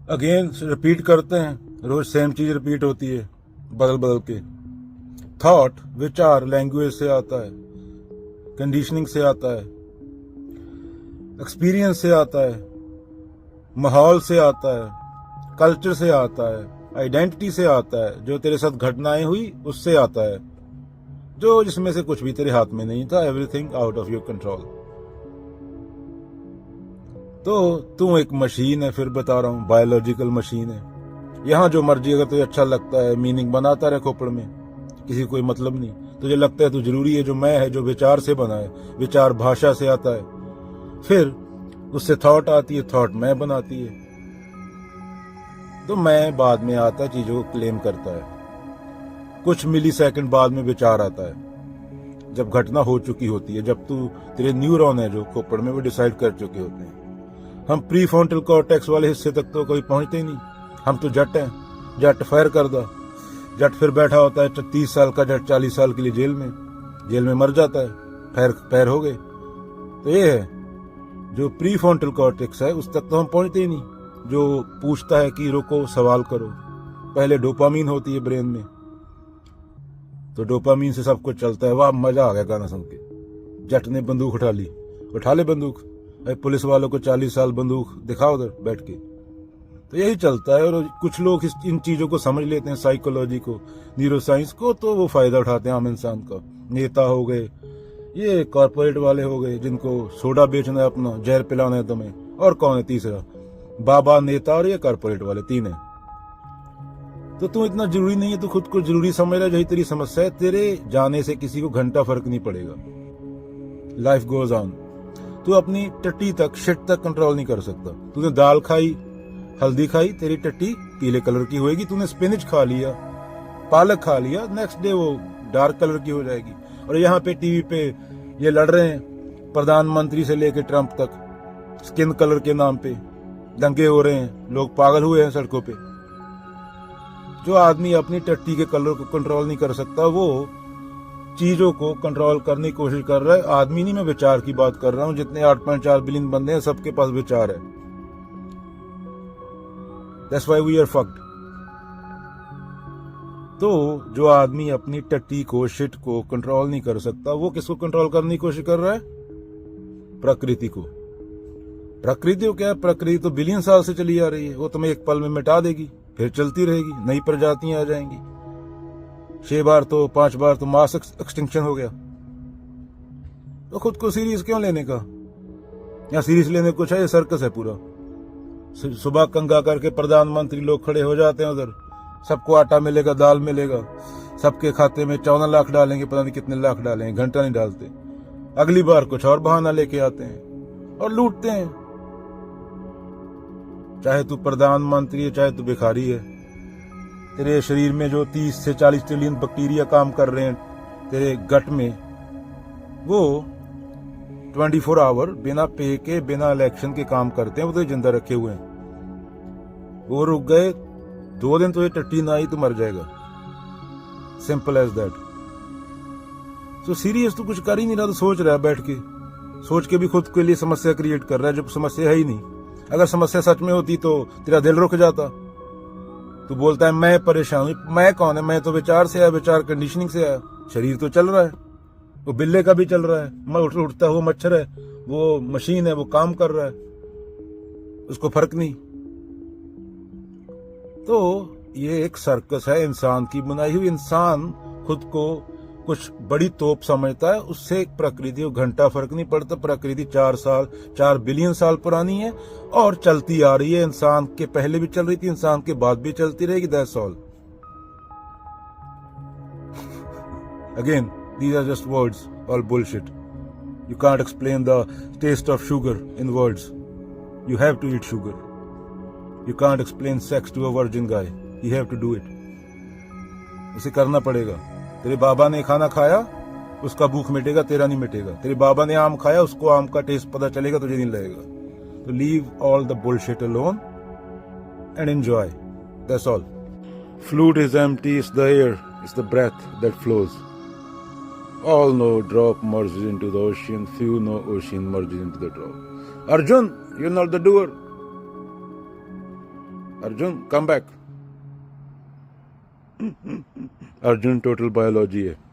Again repeat करते हैं, रोज same चीज रिपीट होती है बदल बदल के। थॉट, विचार लैंग्वेज से आता है, कंडीशनिंग से आता है, एक्सपीरियंस से आता है, माहौल से आता है, कल्चर से आता है, आइडेंटिटी से आता है, जो तेरे साथ घटनाएं हुई उससे आता है, जो जिसमें से कुछ भी तेरे हाथ में नहीं था। Everything out of your control. तो तू एक मशीन है, फिर बता रहा हूं, बायोलॉजिकल मशीन है। यहां जो मर्जी अगर तुझे अच्छा लगता है मीनिंग बनाता रहे खोपड़ में, किसी को कोई मतलब नहीं। तुझे लगता है तू जरूरी है, जो मैं है, जो विचार से बना है, विचार भाषा से आता है, फिर उससे थॉट आती है, थॉट मैं बनाती है, तो मैं बाद में आता है, चीजों को क्लेम करता है। कुछ मिली सेकंड बाद में विचार आता है, जब घटना हो चुकी होती है, जब तू तेरे न्यूरॉन है जो खोपड़ में वो डिसाइड कर चुके होते हैं। हम प्री फ्रंटल कॉर्टेक्स वाले हिस्से तक तो कभी पहुंचते ही नहीं। हम तो जट हैं, जट फायर कर दो, जट फिर बैठा होता है 30 साल का जट 40 साल के लिए जेल में मर जाता है, पैर हो गए। तो ये है जो प्री फ्रंटल कॉर्टेक्स है, उस तक तो हम पहुंचते ही नहीं, जो पूछता है कि रुको, सवाल करो। पहले डोपामीन होती है ब्रेन में, तो डोपामीन से सब कुछ चलता है। वाह, मजा आ गया गाना सुन के। जट ने बंदूक उठा ली, उठा ले बंदूक, पुलिस वालों को 40 साल बंदूक दिखाओ उधर बैठ के। तो यही चलता है। और कुछ लोग इन चीजों को समझ लेते हैं, साइकोलॉजी को, न्यूरो साइंस को, तो वो फायदा उठाते हैं आम इंसान का। नेता हो गए, ये कॉर्पोरेट वाले हो गए, जिनको सोडा बेचना है, अपना जहर पिलाना है तुम्हें, और कौन है तीसरा, बाबा, नेता और ये कॉर्पोरेट वाले, तीन है। तो तू इतना जरूरी नहीं है, तू खुद को जरूरी समझ रहा है, यही तेरी समस्या है। तेरे जाने से किसी को घंटा फर्क नहीं पड़ेगा। Life goes on. तू अपनी टट्टी तक, शिट तक कंट्रोल नहीं कर सकता। तूने दाल खाई, हल्दी खाई, तेरी टट्टी पीले कलर की होएगी। तूने स्पिनच खा लिया, पालक खा लिया, नेक्स्ट डे वो डार्क कलर की हो जाएगी। और यहाँ पे टीवी पे ये लड़ रहे हैं, प्रधानमंत्री से लेके ट्रंप तक, स्किन कलर के नाम पे दंगे हो रहे हैं, लोग पागल हुए हैं सड़कों पे। जो आदमी अपनी टट्टी के कलर को कंट्रोल नहीं कर सकता, वो चीजों को कंट्रोल करने की कोशिश कर रहा है। आदमी नहीं, मैं विचार की बात कर रहा हूं। जितने 8.4 बिलियन बंदे हैं, सबके पास विचार है। That's why we are fucked. तो जो आदमी अपनी टट्टी को, शिट को कंट्रोल नहीं कर सकता, वो किसको कंट्रोल करने की कोशिश कर रहा है? प्रकृति को। प्रकृति को क्या है? प्रकृति तो बिलियन साल से चली आ रही है, वो तुम्हें एक पल में मिटा देगी, फिर चलती रहेगी, नई प्रजातियां आ जाएंगी। 6 बार तो 5 बार तो मास एक्सटिंक्शन हो गया। तो खुद को सीरियस क्यों लेने का? या सीरियस लेने को कुछ है? ये सर्कस है पूरा। सुबह कंगा करके प्रधानमंत्री लोग खड़े हो जाते हैं उधर, सबको आटा मिलेगा, दाल मिलेगा, सबके खाते में 54 लाख डालेंगे, पता नहीं कितने लाख डालेंगे, घंटा नहीं डालते। अगली बार कुछ और बहाना लेके आते हैं और लूटते हैं। चाहे तू प्रधानमंत्री है, चाहे तू भिखारी है, तेरे शरीर में जो 30 से 40 ट्रिलियन बैक्टीरिया काम कर रहे हैं तेरे गट में, वो 24 आवर बिना पे के, बिना इलेक्शन के काम करते हैं। वो तो जिंदा रखे हुए हैं। वो रुक गए 2 दिन, तो ये टट्टी ना आई तो मर जाएगा। Simple as that. तो सीरियस तो कुछ कर ही नहीं रहा, तो सोच रहा है बैठ के। सोच के भी खुद के लिए समस्या क्रिएट कर रहा है, जब समस्या है ही नहीं। अगर समस्या सच में होती तो तेरा दिल रुक जाता। तू बोलता है मैं परेशान हूं। मैं कौन है? मैं तो विचार से आया, विचार कंडीशनिंग से आया। शरीर तो चल रहा है, वो बिल्ले का भी चल रहा है, उठता हुआ मच्छर है, वो मशीन है, वो काम कर रहा है, उसको फर्क नहीं। तो ये एक सर्कस है इंसान की बनाई हुई। इंसान खुद को कुछ बड़ी तोप समझता है, उससे एक प्रकृति को घंटा फर्क नहीं पड़ता। प्रकृति 4 बिलियन साल पुरानी है और चलती आ रही है। इंसान के पहले भी चल रही थी, इंसान के बाद भी चलती रहेगी। That's all. Again, these are just words, all bullshit. You can't explain the taste of sugar in words. You have to eat sugar. You can't explain sex to a virgin guy. You have to do it. उसे करना पड़ेगा। तेरे बाबा ने खाना खाया, उसका भूख मिटेगा, तेरा नहीं मिटेगा। तेरे बाबा ने आम खाया, उसको आम का टेस्ट पता चलेगा, तुझे नहीं लगेगा। तो leave all the bullshit alone and enjoy. That's all. Flute is empty, it's the air, it's the breath that flows. All know drop merges into the ocean, few know ocean merges into the drop. Arjun, you're not the doer. Arjun come back. Arjun total biology है।